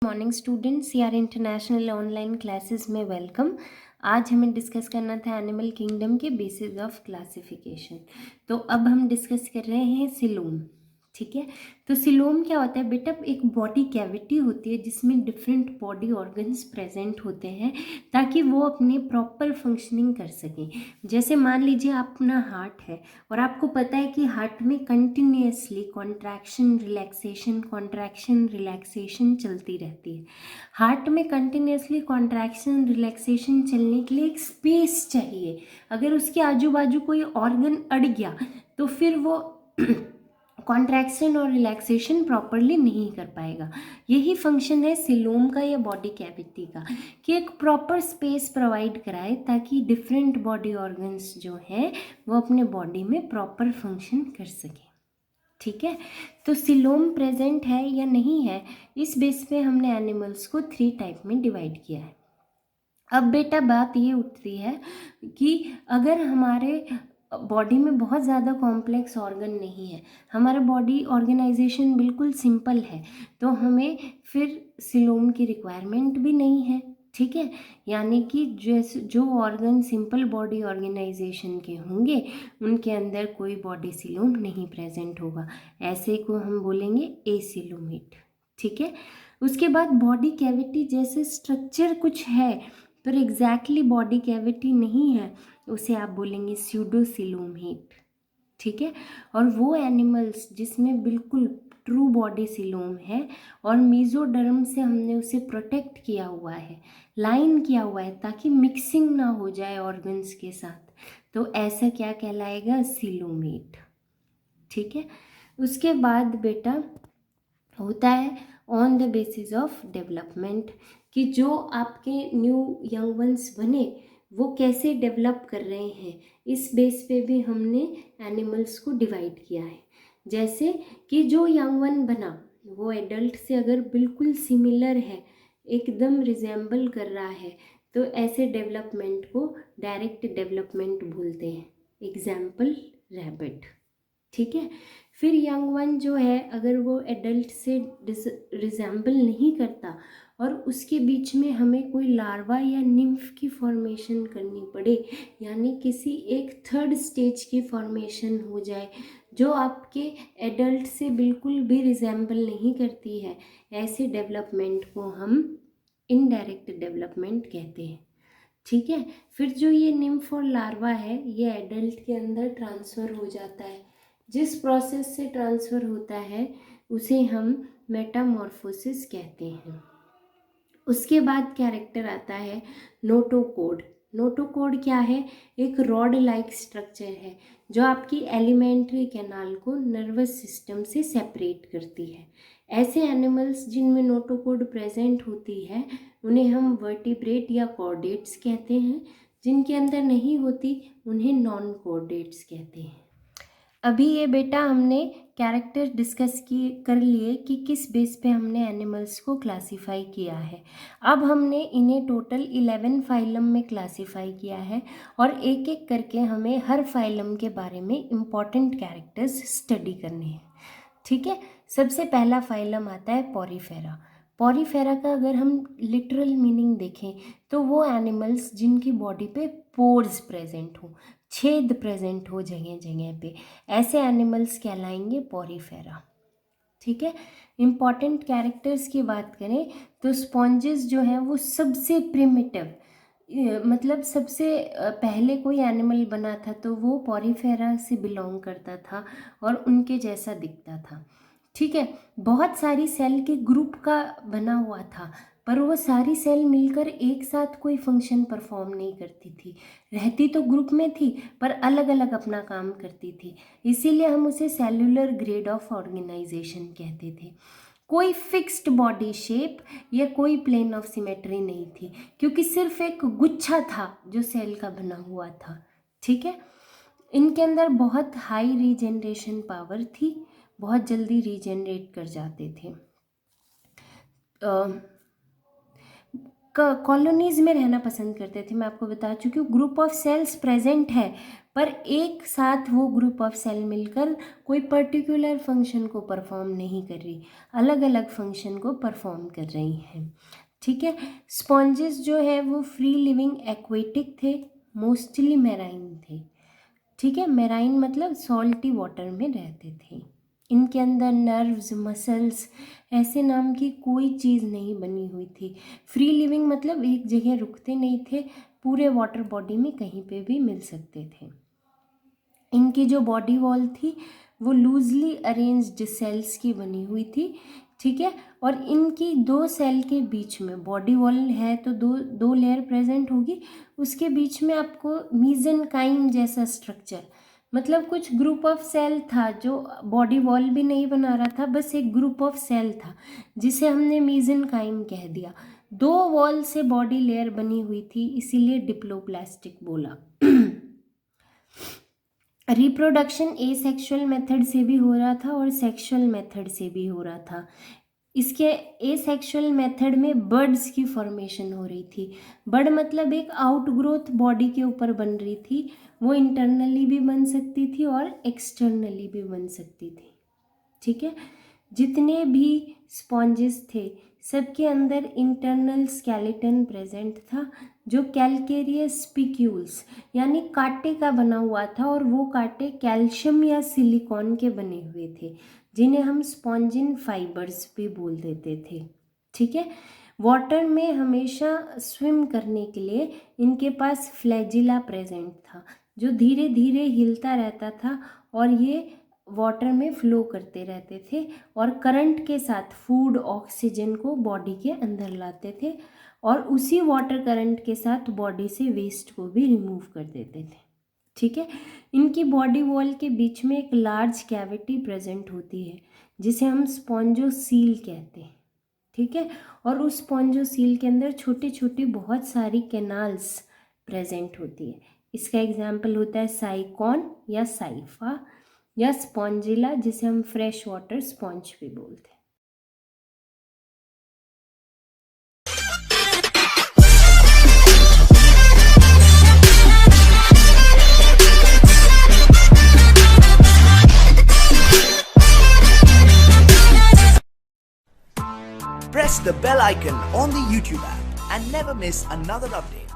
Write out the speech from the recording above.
Morning students, यार international online classes में welcome. आज हमें डिस्कस करना था एनिमल किंगडम के बेसिस ऑफ क्लासिफिकेशन। तो अब हम डिस्कस कर रहे हैं सिलोम। ठीक है, तो सिलोम क्या होता है बेटा? एक बॉडी कैविटी होती है जिसमें डिफरेंट बॉडी ऑर्गन्स प्रेजेंट होते हैं ताकि वो अपने प्रॉपर फंक्शनिंग कर सकें। जैसे मान लीजिए अपना हार्ट है और आपको पता है कि हार्ट में कंटिन्यूसली कॉन्ट्रैक्शन रिलैक्सेशन चलती रहती है। हार्ट में कंटिन्यूसली कॉन्ट्रैक्शन रिलैक्सेशन चलने के लिए एक स्पेस चाहिए। अगर उसके आजू बाजू कोई ऑर्गन अड़ गया तो फिर वो कॉन्ट्रैक्शन और रिलैक्सेशन प्रॉपरली नहीं कर पाएगा। यही फंक्शन है सिलोम का या बॉडी कैविटी का, कि एक प्रॉपर स्पेस प्रोवाइड कराए ताकि डिफरेंट बॉडी ऑर्गन्स जो हैं वो अपने बॉडी में प्रॉपर फंक्शन कर सकें। ठीक है, तो सिलोम प्रेजेंट है या नहीं है, इस बेस पे हमने एनिमल्स को 3 टाइप में डिवाइड किया है। अब बेटा बात ये उठती है कि अगर हमारे बॉडी में बहुत ज़्यादा कॉम्प्लेक्स ऑर्गन नहीं है, हमारा बॉडी ऑर्गेनाइजेशन बिल्कुल सिंपल है, तो हमें फिर सिलोम की रिक्वायरमेंट भी नहीं है। ठीक है, यानी कि जैसे जो ऑर्गन सिंपल बॉडी ऑर्गेनाइजेशन के होंगे उनके अंदर कोई बॉडी सिलोम नहीं प्रेजेंट होगा, ऐसे को हम बोलेंगे एसिलोमेट। ठीक है, उसके बाद बॉडी कैविटी जैसे स्ट्रक्चर कुछ है पर एग्जैक्टली बॉडी कैविटी नहीं है, उसे आप बोलेंगे स्यूडोसिलोमेट। ठीक है, और वो एनिमल्स जिसमें बिल्कुल ट्रू बॉडी सिलोम है और मीजोडर्म से हमने उसे प्रोटेक्ट किया हुआ है, लाइन किया हुआ है ताकि मिक्सिंग ना हो जाए ऑर्गन्स के साथ, तो ऐसा क्या कहलाएगा? सिलोमेट। ठीक है, उसके बाद बेटा होता है on the basis of development, कि जो आपके न्यू यंग वंस बने वो कैसे डेवलप कर रहे हैं, इस बेस पे भी हमने एनिमल्स को डिवाइड किया है। जैसे कि जो यंग वन बना वो एडल्ट से अगर बिल्कुल सिमिलर है, एकदम रिजेंबल कर रहा है, तो ऐसे डेवलपमेंट को डायरेक्ट डेवलपमेंट बोलते हैं। Example rabbit. ठीक है, फिर यंग वन जो है अगर वो एडल्ट से रिजेंबल नहीं करता और उसके बीच में हमें कोई लार्वा या निम्फ की फॉर्मेशन करनी पड़े, यानी किसी एक थर्ड स्टेज की फॉर्मेशन हो जाए जो आपके एडल्ट से बिल्कुल भी रिजेंबल नहीं करती है, ऐसे डेवलपमेंट को हम इनडायरेक्ट डेवलपमेंट कहते हैं। ठीक है, फिर जो ये निम्फ और लार्वा है ये एडल्ट के अंदर ट्रांसफ़र हो जाता है। जिस प्रोसेस से ट्रांसफ़र होता है उसे हम मेटामॉर्फोसिस कहते हैं। उसके बाद कैरेक्टर आता है नोटोकोड। नोटोकोड क्या है? एक रॉड लाइक स्ट्रक्चर है जो आपकी एलिमेंट्री कैनाल को नर्वस सिस्टम से सेपरेट करती है। ऐसे एनिमल्स जिनमें नोटोकोड प्रेजेंट होती है उन्हें हम वर्टिब्रेट या कॉर्डेट्स कहते हैं, जिनके अंदर नहीं होती उन्हें नॉन कॉर्डेट्स कहते हैं। अभी ये बेटा हमने कैरेक्टर डिस्कस कर लिए कि किस बेस पे हमने एनिमल्स को क्लासीफाई किया है। अब हमने इन्हें टोटल 11 फाइलम में क्लासीफाई किया है और एक एक करके हमें हर फाइलम के बारे में इम्पॉर्टेंट कैरेक्टर्स स्टडी करने हैं। ठीक है, सबसे पहला फाइलम आता है पॉरीफेरा। पॉरीफेरा का अगर हम लिटरल मीनिंग देखें तो वो एनिमल्स जिनकी बॉडी पे पोर्स प्रेजेंट हो, छेद प्रेजेंट हो जगह जगह पे, ऐसे एनिमल्स कहलाएंगे पॉरीफेरा। ठीक है, इम्पॉर्टेंट कैरेक्टर्स की बात करें तो स्पॉन्जेस जो हैं वो सबसे प्रिमिटिव, मतलब सबसे पहले कोई एनिमल बना था तो वो पॉरीफेरा से बिलोंग करता था और उनके जैसा दिखता था। ठीक है, बहुत सारी सेल के ग्रुप का बना हुआ था पर वो सारी सेल मिलकर एक साथ कोई फंक्शन परफॉर्म नहीं करती थी, रहती तो ग्रुप में थी पर अलग अलग अपना काम करती थी, इसीलिए हम उसे सेल्यूलर ग्रेड ऑफ ऑर्गेनाइजेशन कहते थे। कोई फिक्स्ड बॉडी शेप या कोई प्लेन ऑफ सिमेट्री नहीं थी क्योंकि सिर्फ एक गुच्छा था जो सेल का बना हुआ था। ठीक है, इनके अंदर बहुत हाई रीजनरेशन पावर थी, बहुत जल्दी रीजनरेट कर जाते थे। कॉलोनीज में रहना पसंद करते थे। मैं आपको बता चुकी हूँ, ग्रुप ऑफ सेल्स प्रेजेंट है पर एक साथ वो ग्रुप ऑफ सेल मिलकर कोई पर्टिकुलर फंक्शन को परफॉर्म नहीं कर रही, अलग अलग फंक्शन को परफॉर्म कर रही हैं। ठीक है। स्पॉन्जेस जो है वो फ्री लिविंग एक्वेटिक थे, मोस्टली मेराइन थे। ठीक है, मेराइन मतलब सॉल्टी वाटर में रहते थे। इनके अंदर नर्व्स, मसल्स ऐसे नाम की कोई चीज़ नहीं बनी हुई थी। फ्री लिविंग मतलब एक जगह रुकते नहीं थे, पूरे वाटर बॉडी में कहीं पे भी मिल सकते थे। इनकी जो बॉडी वॉल थी वो लूजली अरेंज्ड सेल्स की बनी हुई थी। ठीक है, और इनकी दो सेल के बीच में बॉडी वॉल है तो दो लेयर प्रेजेंट होगी, उसके बीच में आपको मीजेनकाइम जैसा स्ट्रक्चर, मतलब कुछ ग्रुप ऑफ सेल था जो बॉडी वॉल भी नहीं बना रहा था, बस एक ग्रुप ऑफ सेल था जिसे हमने मीजेनकाइम कह दिया। दो वॉल से बॉडी लेयर बनी हुई थी, इसीलिए डिप्लोप्लास्टिक बोला। रिप्रोडक्शन एसेक्सुअल मेथड से भी हो रहा था और सेक्सुअल मेथड से भी हो रहा था। इसके एसेक्सुअल मेथड में बर्ड्स की फॉर्मेशन हो रही थी। बर्ड मतलब एक आउटग्रोथ बॉडी के ऊपर बन रही थी, वो इंटरनली भी बन सकती थी और एक्सटर्नली भी बन सकती थी। ठीक है, जितने भी स्पॉन्जेस थे सबके अंदर इंटरनल स्केलेटन प्रेजेंट था जो कैल्केरियस स्पिक्यूल्स यानी कांटे का बना हुआ था, और वो कांटे कैल्शियम या सिलिकॉन के बने हुए थे जिन्हें हम स्पॉन्जिन फाइबर्स भी बोल देते थे। ठीक है, वाटर में हमेशा स्विम करने के लिए इनके पास फ्लैजिला प्रेजेंट था जो धीरे धीरे हिलता रहता था और ये वाटर में फ्लो करते रहते थे और करंट के साथ फूड ऑक्सीजन को बॉडी के अंदर लाते थे और उसी वाटर करंट के साथ बॉडी से वेस्ट को भी रिमूव कर देते थे। ठीक है, इनकी बॉडी वॉल के बीच में एक लार्ज कैविटी प्रेजेंट होती है जिसे हम स्पॉन्जोसील कहते हैं। ठीक है, और उस स्पॉन्जोसील के अंदर छोटी छोटी बहुत सारी कैनाल्स प्रेजेंट होती है। इसका एग्जाम्पल होता है साइकॉन या साइफा या स्पॉन्जिला जिसे हम फ्रेश वाटर स्पॉन्ज भी बोलते हैं। Press the bell icon on the YouTube app and never miss another update.